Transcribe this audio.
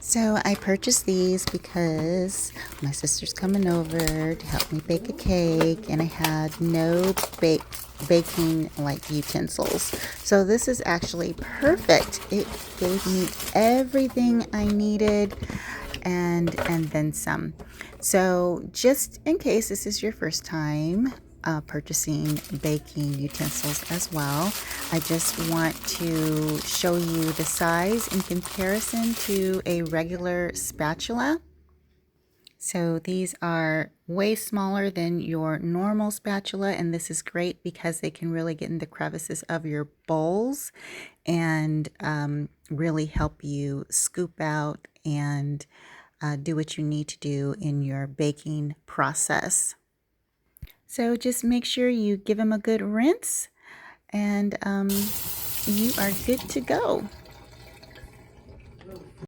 So I purchased these because my sister's coming over to help me bake a cake, and I had no baking like utensils. So this is actually perfect. It gave me everything I needed and then some. So just in case this is your first time purchasing baking utensils as well, I just want to show you the size in comparison to a regular spatula. So these are way smaller than your normal spatula, and this is great because they can really get in the crevices of your bowls and really help you scoop out and do what you need to do in your baking process. So just make sure you give them a good rinse, and you are good to go.